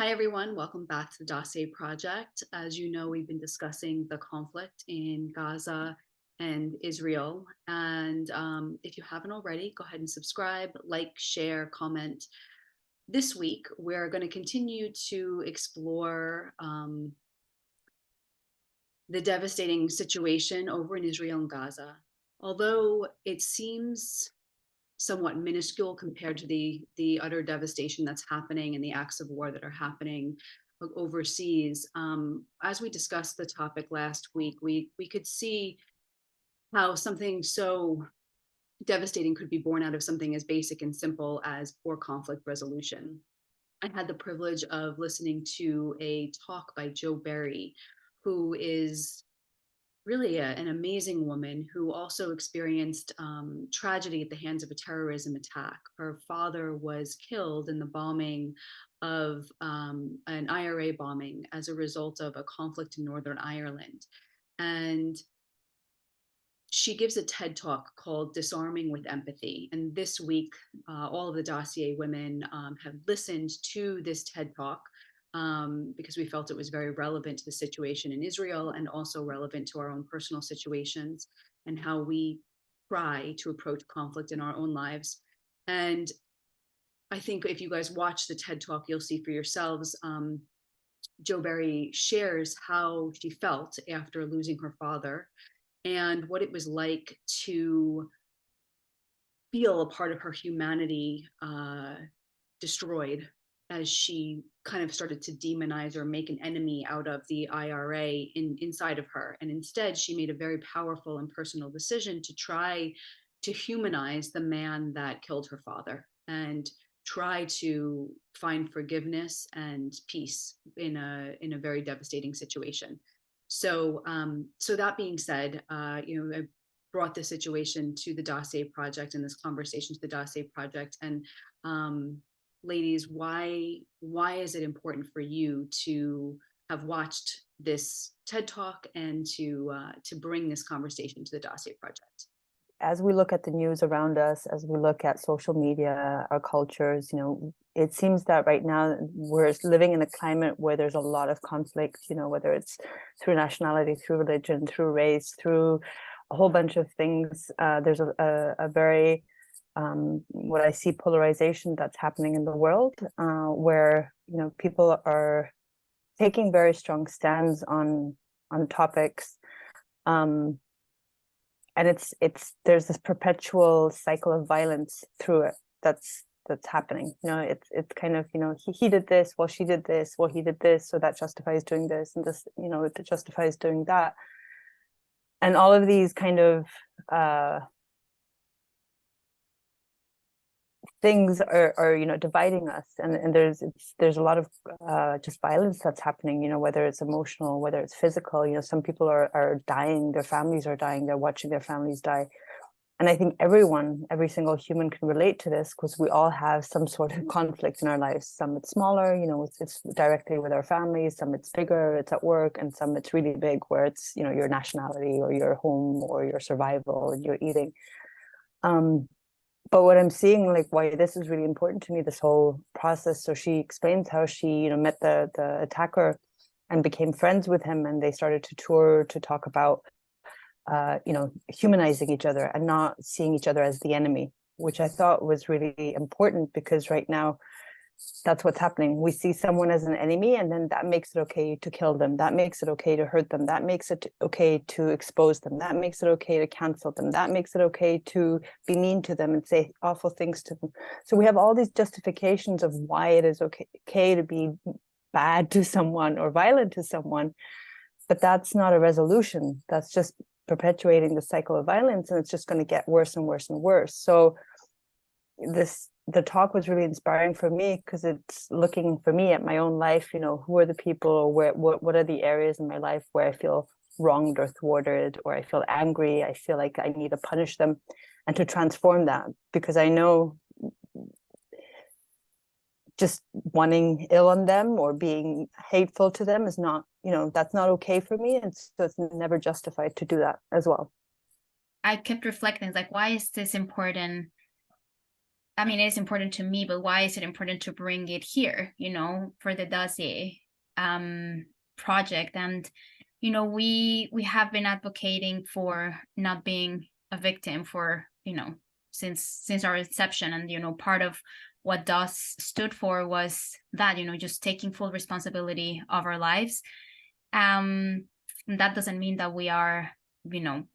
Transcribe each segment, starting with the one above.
Hi, everyone. Welcome back to the Dossier project. As you know, we've been discussing the conflict in Gaza and Israel. And if you haven't already, go ahead and subscribe, like, share, comment. This week, we're going to continue to explore the devastating situation over in Israel and Gaza. Although it seems somewhat minuscule compared to the utter devastation that's happening and the acts of war that are happening overseas. As we discussed the topic last week, we could see how something so devastating could be born out of something as basic and simple as poor conflict resolution. I had the privilege of listening to a talk by Jo Berry, who is really an amazing woman who also experienced tragedy at the hands of a terrorism attack. Her father was killed in the bombing of an IRA bombing as a result of a conflict in Northern Ireland. And she gives a TED talk called Disarming with Empathy. And this week, all of the Dossier women have listened to this TED talk because we felt it was very relevant to the situation in Israel and also relevant to our own personal situations and how we try to approach conflict in our own lives. And I think if you guys watch the TED talk, you'll see for yourselves. Jo Berry shares how she felt after losing her father and what it was like to feel a part of her humanity destroyed as she kind of started to demonize or make an enemy out of the IRA inside of her. And instead, she made a very powerful and personal decision to try to humanize the man that killed her father and try to find forgiveness and peace in a very devastating situation. So that being said, I brought this situation to the Dossier Project and this conversation to the Dossier Project. And ladies, why is it important for you to have watched this TED Talk and to bring this conversation to the Dossier Project? As we look at the news around us, as we look at social media, our cultures, it seems that right now we're living in a climate where there's a lot of conflict, whether it's through nationality, through religion, through race, through a whole bunch of things. There's a very, what I see, polarization that's happening in the world, where, people are taking very strong stands on topics. And there's this perpetual cycle of violence through it that's happening. It's kind of, he did this, well, she did this, well, he did this, so that justifies doing this, and this, it justifies doing that. And all of these kind of things are dividing us, and there's a lot of just violence that's happening, whether it's emotional, whether it's physical. Some people are dying, their families are dying, they're watching their families die. And I think every single human can relate to this, because we all have some sort of conflict in our lives. Some it's smaller, it's directly with our families, some it's bigger, it's at work, and some it's really big, where it's your nationality or your home or your survival and your eating. But what I'm seeing, like, why this is really important to me, this whole process. So she explains how she, met the attacker and became friends with him, and they started to tour to talk about, humanizing each other and not seeing each other as the enemy, which I thought was really important, because right now that's what's happening. We see someone as an enemy, and then that makes it okay to kill them. That makes it okay to hurt them. That makes it okay to expose them. That makes it okay to cancel them. That makes it okay to be mean to them and say awful things to them. So we have all these justifications of why it is okay to be bad to someone or violent to someone, but that's not a resolution. That's just perpetuating the cycle of violence, and it's just going to get worse and worse and worse. So the talk was really inspiring for me, because it's looking for me at my own life, who are the people, what are the areas in my life where I feel wronged or thwarted, or I feel angry, I feel like I need to punish them, and to transform that, because I know just wanting ill on them or being hateful to them is not, that's not okay for me, and so it's never justified to do that as well. I kept reflecting, like, why is this important? I mean, it's important to me, but why is it important to bring it here, for the Dossier project? And, we have been advocating for not being a victim for, since our inception. And, part of what DOS stood for was that, just taking full responsibility of our lives. That doesn't mean that we are,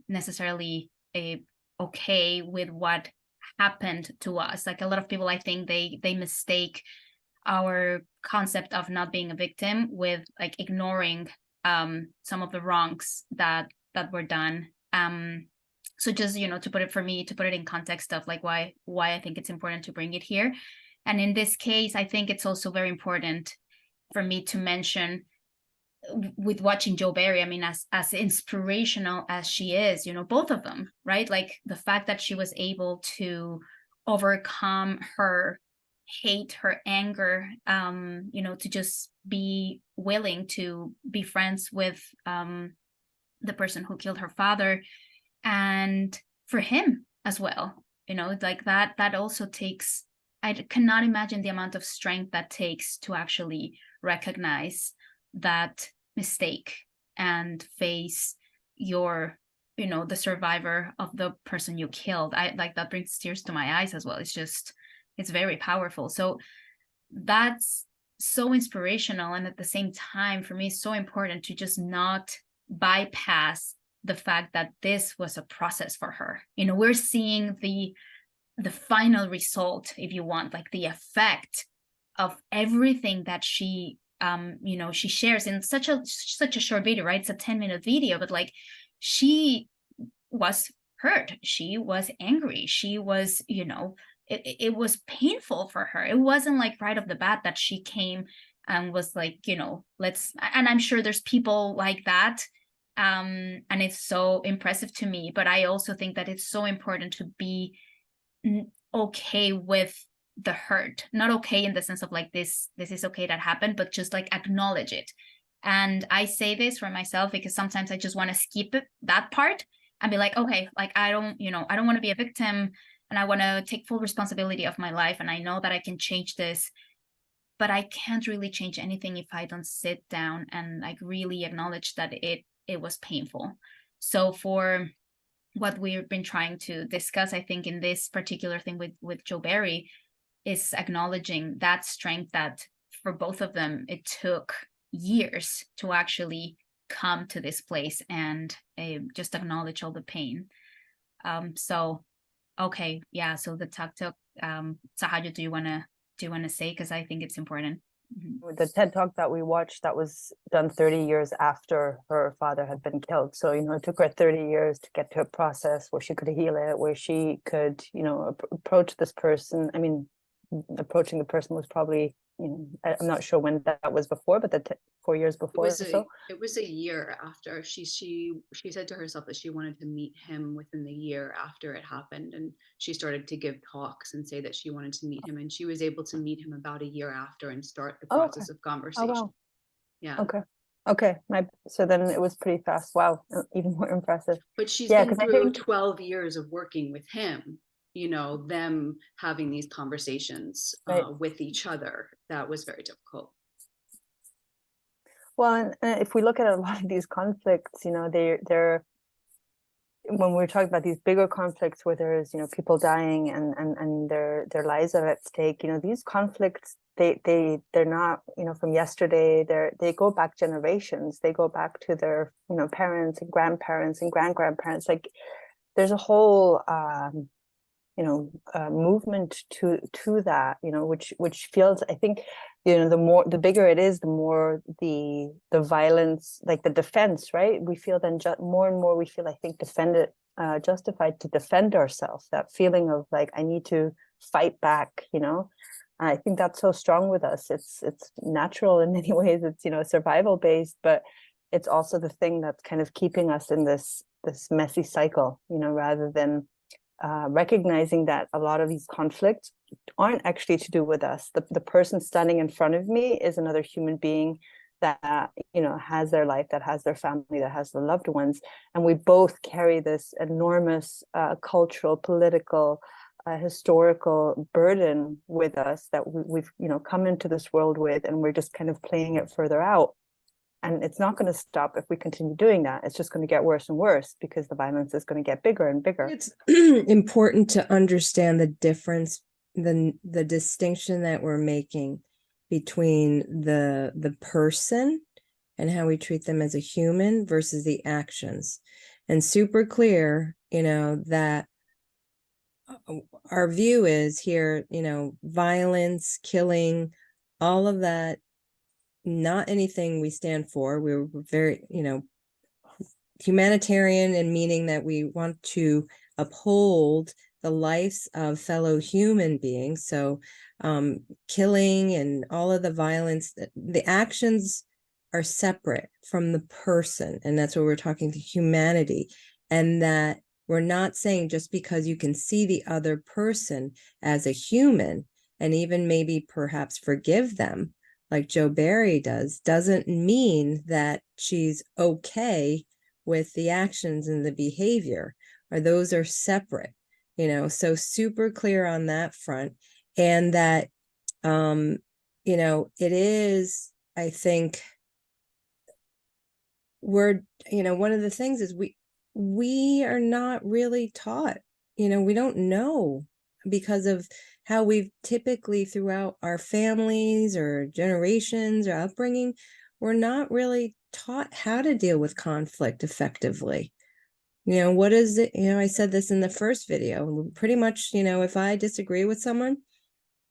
necessarily okay with what happened to us. Like, a lot of people, I think they mistake our concept of not being a victim with like ignoring some of the wrongs that were done. So just, to put it in context of like why I think it's important to bring it here. And in this case, I think it's also very important for me to mention, with watching Jo Barry, I mean, as inspirational as she is, both of them, right? Like the fact that she was able to overcome her hate, her anger, to just be willing to be friends with the person who killed her father, and for him as well, like that also takes, I cannot imagine the amount of strength that takes to actually recognize that mistake and face your, the survivor of the person you killed. I like that brings tears to my eyes as well. It's very powerful. So that's so inspirational, and at the same time, for me, it's so important to just not bypass the fact that this was a process for her. We're seeing the final result, if you want, like the effect of everything that she she shares in such a short video, right? It's a 10-minute video, but like, she was hurt, she was angry, she was, it was painful for her. It wasn't like right off the bat that she came and was like, let's, and I'm sure there's people like that, and it's so impressive to me. But I also think that it's so important to be okay with the hurt, not okay in the sense of like, this is okay that happened, but just like acknowledge it. And I say this for myself because sometimes I just want to skip that part and be like, okay, like, I don't want to be a victim, and I want to take full responsibility of my life, and I know that I can change this, but I can't really change anything if I don't sit down and like really acknowledge that it was painful. So for what we've been trying to discuss, I think in this particular thing with Jo Barry, is acknowledging that strength that for both of them, it took years to actually come to this place and just acknowledge all the pain. So, okay, yeah. So the TikTok, Sahaja, do you want to say? Because I think it's important. Mm-hmm. The TED Talk that we watched, that was done 30 years after her father had been killed. So, it took her 30 years to get to a process where she could heal it, where she could, approach this person. I mean, approaching the person was probably, I'm not sure when that was before, but 4 years before. It was a year after. She said to herself that she wanted to meet him within the year after it happened, and she started to give talks and say that she wanted to meet him, and she was able to meet him about a year after and start the process of conversation. Oh, wow. Yeah. Okay. So then it was pretty fast. Wow, even more impressive. But she's been through 12 years of working with him, them having these conversations with each other. That was very difficult. Well, and if we look at a lot of these conflicts, they're when we're talking about these bigger conflicts where there's, people dying and their lives are at stake, these conflicts, they're not, from yesterday. They go back generations. They go back to their, parents and grandparents and grandparents. Like, there's a whole movement to that, which feels, I think, the bigger it is, the more the violence, like the defense, right? We feel then more and more we feel, I think, justified to defend ourselves. That feeling of like, I need to fight back, I think that's so strong with us. It's natural in many ways. It's survival based, but it's also the thing that's kind of keeping us in this messy cycle, rather than recognizing that a lot of these conflicts aren't actually to do with us. The person standing in front of me is another human being that has their life, that has their family, that has their loved ones, and we both carry this enormous cultural, political, a historical burden with us that we've come into this world with, and we're just kind of playing it further out. And it's not going to stop if we continue doing that. It's just going to get worse and worse because the violence is going to get bigger and bigger. It's important to understand the difference, the distinction that we're making between the person and how we treat them as a human versus the actions. And super clear, that our view is here, violence, killing, all of that, not anything we stand for. We're very, humanitarian, in meaning that we want to uphold the lives of fellow human beings. So killing and all of the violence, the actions are separate from the person. And that's what we're talking to humanity. And that we're not saying just because you can see the other person as a human and even maybe perhaps forgive them, like Jo Barry does, doesn't mean that she's okay with the actions and the behavior, or those are separate, so super clear on that front. And that, it is, I think, we're, one of the things is we are not really taught, we don't know, because of how we've typically throughout our families or generations or upbringing, we're not really taught how to deal with conflict effectively. What is it? I said this in the first video, pretty much, if I disagree with someone,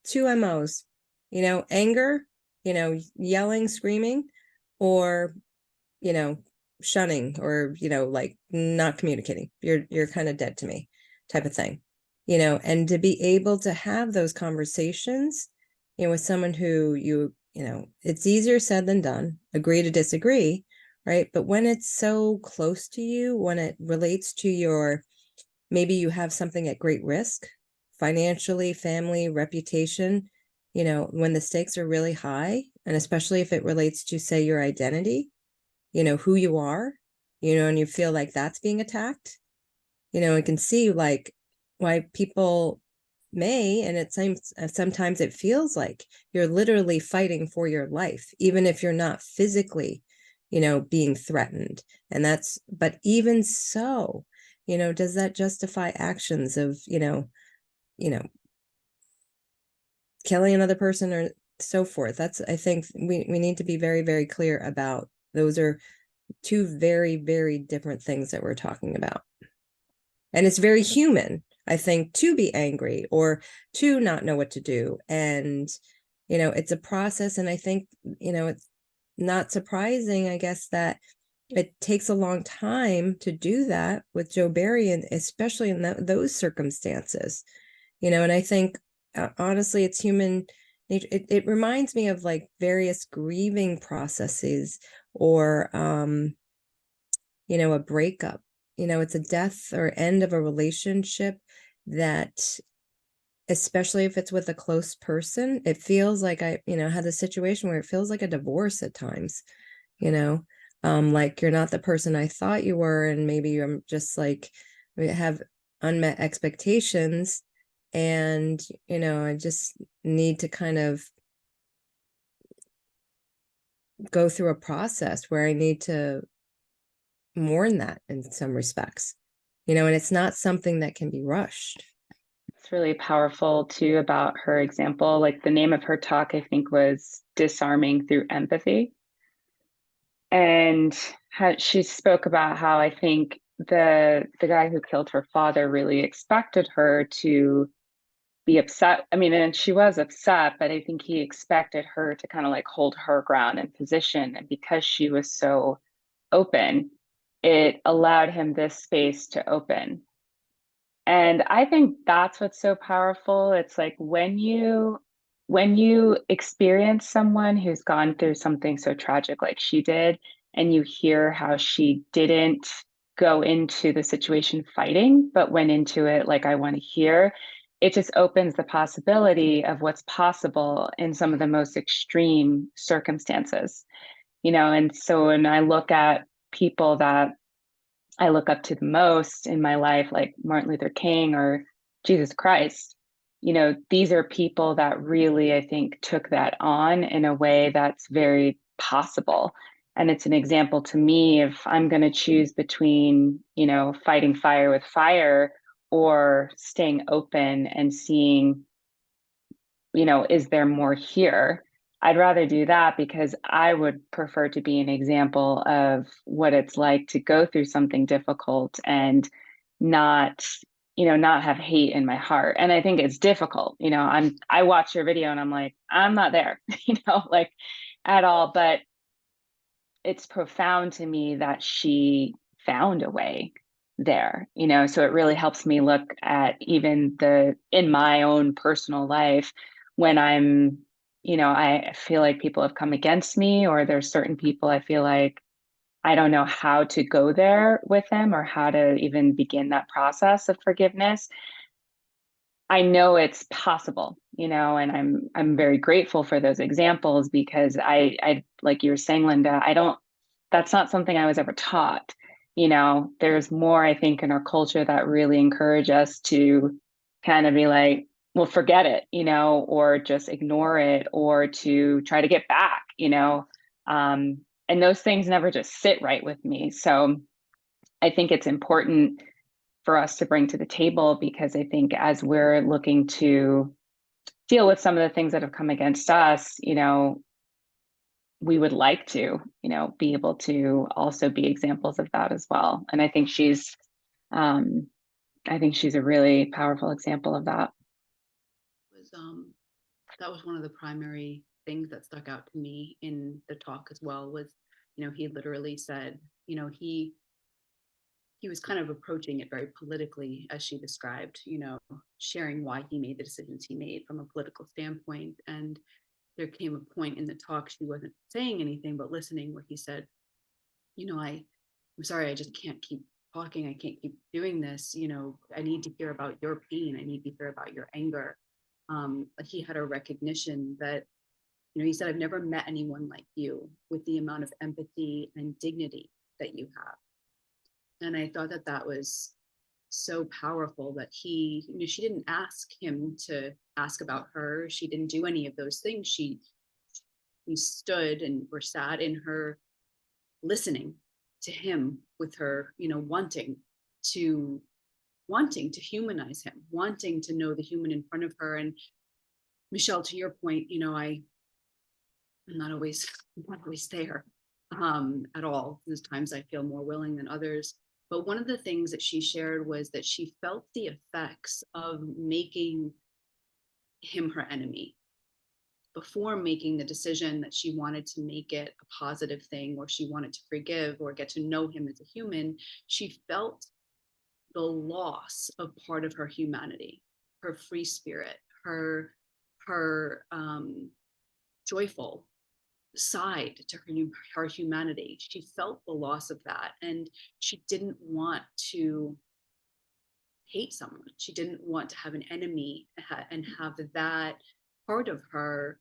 2 MOs, anger, yelling, screaming, or, shunning, or, like not communicating. You're kind of dead to me type of thing, and to be able to have those conversations, with someone who it's easier said than done, agree to disagree, right? But when it's so close to you, when it relates to maybe you have something at great risk, financially, family, reputation, when the stakes are really high, and especially if it relates to, say, your identity, who you are, and you feel like that's being attacked, I can see like why people may, and it seems sometimes it feels like you're literally fighting for your life, even if you're not physically, being threatened. And but even so, does that justify actions of, killing another person or so forth? I think we need to be very, very clear about those are 2 very, very different things that we're talking about. And it's very human, I think, to be angry or to not know what to do. And, it's a process. And I think, it's not surprising, I guess, that it takes a long time to do that with Jo Barry, and especially in those circumstances, and I think, honestly, it's human nature. It reminds me of like various grieving processes, or, a breakup. It's a death or end of a relationship that, especially if it's with a close person, it feels like I had a situation where it feels like a divorce at times, like you're not the person I thought you were. And maybe I'm just like, we have unmet expectations, and, I just need to kind of go through a process where I need to mourn that in some respects, and it's not something that can be rushed. It's really powerful too about her example. Like the name of her talk, I think, was Disarming Through Empathy. And she spoke about how I think the guy who killed her father really expected her to be upset. I mean, and she was upset, but I think he expected her to kind of like hold her ground and position. And because she was so open, it allowed him this space to open. And I think that's what's so powerful. It's like when you experience someone who's gone through something so tragic like she did, and you hear how she didn't go into the situation fighting, but went into it like, I want to hear, it just opens the possibility of what's possible in some of the most extreme circumstances, and so when I look at people that I look up to the most in my life, like Martin Luther King or Jesus Christ, you know, these are people that really, I think, took that on in a way that's very possible. And it's an example to me, if I'm going to choose between, you know, fighting fire with fire or staying open and seeing, you know, is there more here? I'd rather do that, because I would prefer to be an example of what it's like to go through something difficult and not, you know, not have hate in my heart. And I think it's difficult, you know, I watch your video and I'm like, I'm not there, you know, like at all. But it's profound to me that she found a way there, you know. So it really helps me look at even in my own personal life, when I'm, you know, I feel like people have come against me, or there's certain people I feel like I don't know how to go there with them or how to even begin that process of forgiveness. I know it's possible, you know, and I'm very grateful for those examples, because I like you were saying, Linda, that's not something I was ever taught. You know, there's more, I think, in our culture that really encourage us to kind of be like, well, forget it, you know, or just ignore it, or to try to get back, you know. And those things never just sit right with me. So I think it's important for us to bring to the table, because I think as we're looking to deal with some of the things that have come against us, you know, we would like to, you know, be able to also be examples of that as well. And um, I think she's a really powerful example of that. Was that was one of the primary things that stuck out to me in the talk as well. Was, you know, he literally said, you know, he was kind of approaching it very politically, as she described, you know, sharing why he made the decisions he made from a political standpoint. And there came a point in the talk, she wasn't saying anything but listening, where he said, you know, I'm sorry, I just can't keep talking. I can't keep doing this. You know, I need to hear about your pain. I need to hear about your anger. But he had a recognition that, you know, he said, I've never met anyone like you with the amount of empathy and dignity that you have. And I thought that that was so powerful, that he, you know, she didn't ask him to ask about her. She didn't do any of those things. She stood and or sat in her listening to him, with her, you know, wanting to humanize him, wanting to know the human in front of her. And Michelle, to your point, you know, I'm not always there at all. There's times I feel more willing than others. But one of the things that she shared was that she felt the effects of making him her enemy before making the decision that she wanted to make it a positive thing, or she wanted to forgive or get to know him as a human. She felt the loss of part of her humanity, her free spirit, her joyful side to her humanity. She felt the loss of that, and she didn't want to hate someone. She didn't want to have an enemy and have that part of her.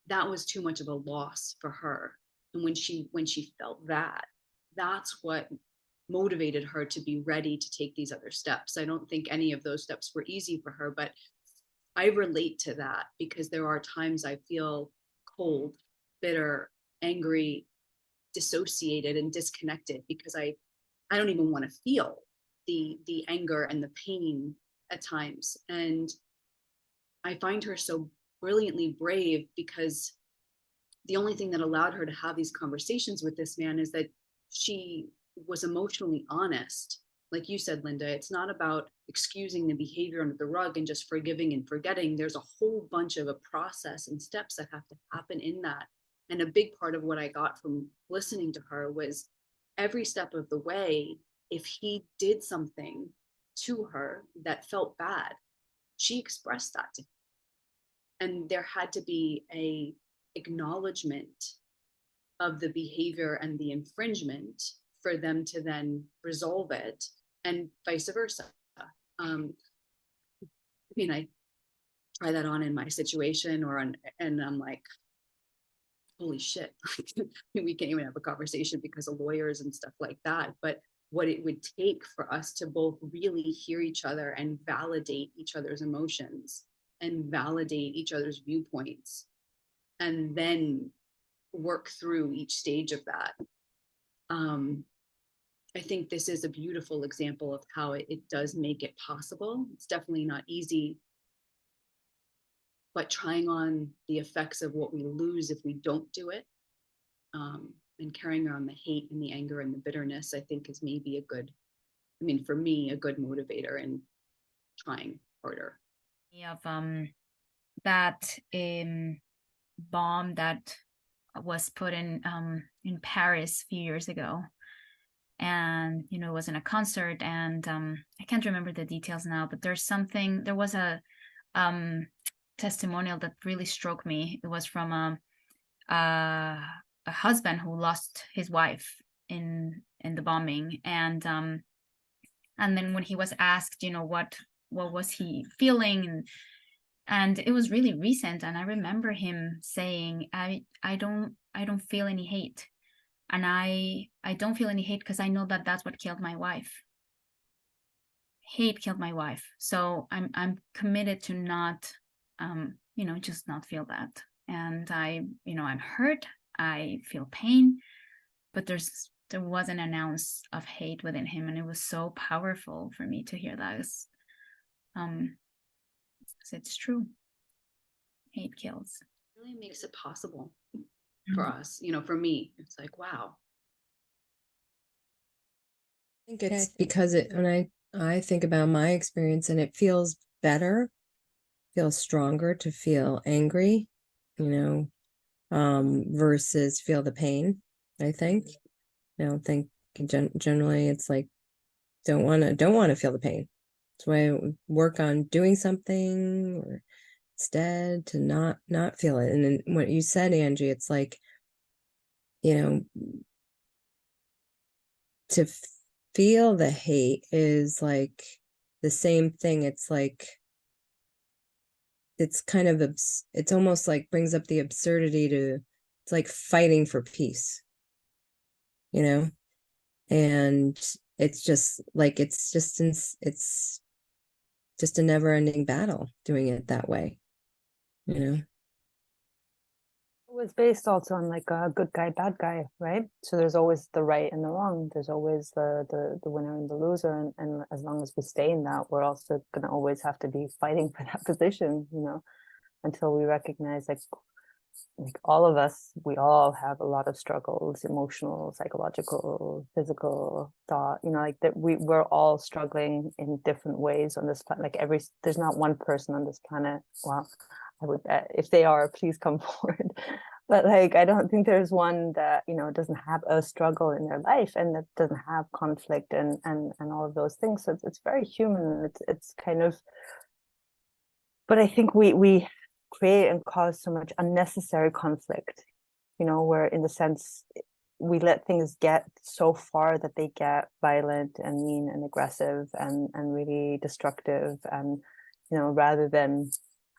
That was too much of a loss for her. And when she felt that, that's what motivated her to be ready to take these other steps. I don't think any of those steps were easy for her, but I relate to that, because there are times I feel cold, bitter, angry, dissociated, and disconnected, because I don't even want to feel the anger and the pain at times. And I find her so brilliantly brave, because the only thing that allowed her to have these conversations with this man is that she was emotionally honest. Like you said, Linda, it's not about excusing the behavior under the rug and just forgiving and forgetting. There's a whole bunch of a process and steps that have to happen in that. And a big part of what I got from listening to her was, every step of the way, if he did something to her that felt bad, she expressed that to him. And there had to be a acknowledgement of the behavior and the infringement for them to then resolve it, and vice versa. I mean, I try that on in my situation, and I'm like, holy shit, we can't even have a conversation because of lawyers and stuff like that. But what it would take for us to both really hear each other and validate each other's emotions and validate each other's viewpoints, and then work through each stage of that. I think this is a beautiful example of how it does make it possible. It's definitely not easy, but trying on the effects of what we lose if we don't do it, and carrying around the hate and the anger and the bitterness, I think is maybe a good, I mean, for me, a good motivator in trying harder. Of that bomb that was put in Paris a few years ago, and it was in a concert, and I can't remember the details now, but there was a testimonial that really struck me. It was from a husband who lost his wife in the bombing, and then when he was asked, what was he feeling, and it was really recent, and I remember him saying, I don't feel any hate, and I don't feel any hate because I know that that's what killed my wife. Hate killed my wife, so I'm committed to not just not feel that. And I'm hurt, I feel pain, but there wasn't an ounce of hate within him, and it was so powerful for me to hear that. It's true. Hate kills. It really makes it possible for us. For me, it's like, wow. I think it's because when I think about my experience, and it feels better, feels stronger to feel angry, versus feel the pain. I think. I don't think generally it's like don't want to feel the pain. That's why I work on doing something, or instead to not feel it. And then what you said, Angie, it's like, to feel the hate is like the same thing. It's like, it's kind of, it's almost like brings up the absurdity to, it's like fighting for peace, and it's just like, it's just a never-ending battle doing it that way. It was based also on like a good guy, bad guy, right? So there's always the right and the wrong. There's always the winner and the loser, and as long as we stay in that, we're also gonna always have to be fighting for that position, until we recognize like all of us, we all have a lot of struggles, emotional, psychological, physical, thought, like that we're all struggling in different ways on this planet. Like there's not one person on this planet. Well, I would bet if they are, please come forward. But like, I don't think there's one that, doesn't have a struggle in their life and that doesn't have conflict and all of those things. So it's very human. It's kind of, but I think we create and cause so much unnecessary conflict, where in the sense we let things get so far that they get violent and mean and aggressive and really destructive, and rather than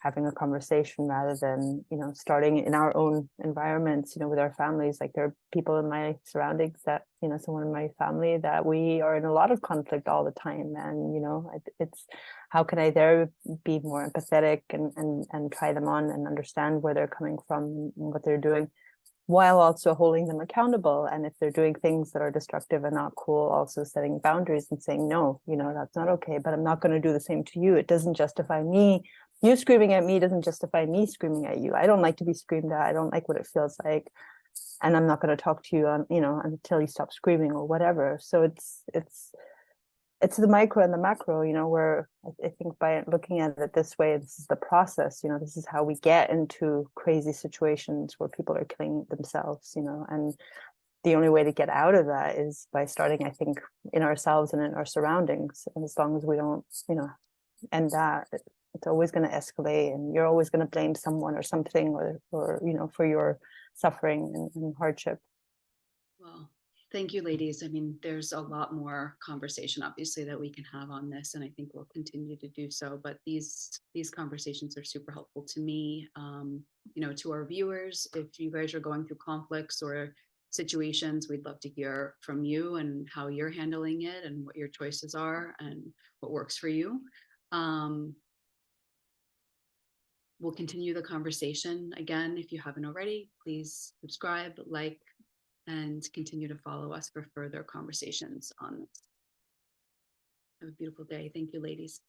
having a conversation, rather than starting in our own environments, with our families. Like there are people in my surroundings that someone in my family that we are in a lot of conflict all the time, and it's how can I there be more empathetic and try them on and understand where they're coming from and what they're doing, while also holding them accountable. And if they're doing things that are destructive and not cool, also setting boundaries and saying, no, that's not okay, but I'm not going to do the same to you. It doesn't justify me. You screaming at me doesn't justify me screaming at you. I don't like to be screamed at. I don't like what it feels like. And I'm not going to talk to you on, until you stop screaming or whatever. So it's the micro and the macro, where I think by looking at it this way, this is the process, this is how we get into crazy situations where people are killing themselves, and the only way to get out of that is by starting, I think, in ourselves and in our surroundings. And as long as we don't, end that, it's always going to escalate, and you're always going to blame someone or something, or for your suffering and hardship. Well, thank you, ladies. I mean, there's a lot more conversation, obviously, that we can have on this, and I think we'll continue to do so. But these conversations are super helpful to me. To our viewers, if you guys are going through conflicts or situations. We'd love to hear from you and how you're handling it and what your choices are and what works for you. We'll continue the conversation. Again, if you haven't already, please subscribe, like, and continue to follow us for further conversations on this. Have a beautiful day. Thank you, ladies.